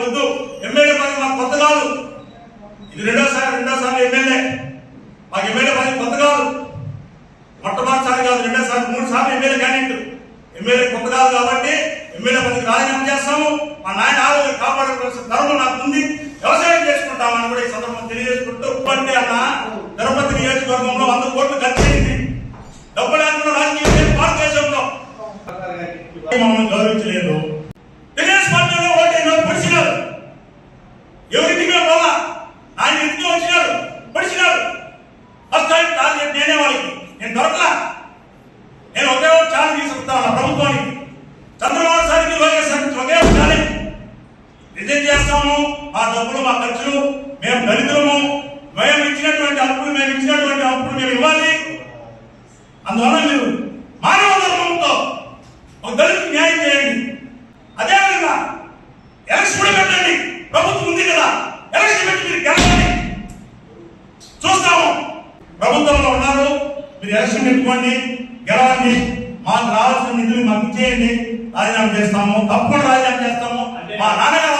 వద్దు, ఎమ్మెల్యే పని మాకు కొత్త కాదు, ఇది రెండోసారి ఎమ్మెల్యే, మాకు ఎమ్మెల్యే పని కొత్త కాదు, మొట్టమొదటిసారి కాదు, రెండోసారి 3 సార్లు ఎమ్మెల్యే క్యాండిడేట్, ఎమ్మెల్యే కొత్త కాదు కాబట్టి ఎమ్మెల్యే పనికి రాజీనామా చేస్తాము. మా నాయన ఆరోగ్యం కాపాడుకోవాల్సిన ధర్మం నాకు ఉంది, వ్యవసాయం చేసుకుంటామని కూడా ఈ సందర్భం తెలియజేసుకుంటూ అంటే అన్న తిరుపతి నియోజకవర్గంలో 100 కోట్లు ఖర్చు అయింది, డబ్బు లేకుండా రాజకీయ భారతదేశంలో మమ్మల్ని గౌరవించలేదు. తెలుగుదేశం పార్టీలో ఓటైన పొడిచినారు, ఎవరింటికి పోలా, ఆయన ఇంటికి వచ్చినాడు పొడిచినాడు. ఫస్ట్ టైం టార్గెట్ నేనే వాళ్ళకి, నేను దొరకలా. నేను ఒకే ఒక ఛాలెంజ్ తీసుకుంటాను ప్రభుత్వానికి, చంద్రబాబు సార్కి లోకేష్ సార్కి ఒకే ఒక ఛాలెంజ్, రిజైన్ చేస్తాము, మా డబ్బులు మా ఖర్చులు మేము దళితులము, మేము ఇచ్చినటువంటి అప్పులు మేము ఇవ్వాలి. అందువల్ల మీరు మానవ ధర్మంతో ఒక దళితులకు న్యాయం చేయండి. అదేవిధంగా ఎలక్షన్ కూడా పెట్టండి, ప్రభుత్వం ఉంది కదా, ఎలక్షన్ పెట్టి మీరు గెలవండి, చూస్తాము. ప్రభుత్వంలో ఉన్నారు, మీరు ఎలక్షన్ పెట్టుకోండి, గెలవండి, మాకు రావాల్సిన నిధులు మాకు ఇచ్చేయండి, రాజీనామా చేస్తాము, తప్పకుండా రాజీనామా చేస్తాము. మా నాన్నగారు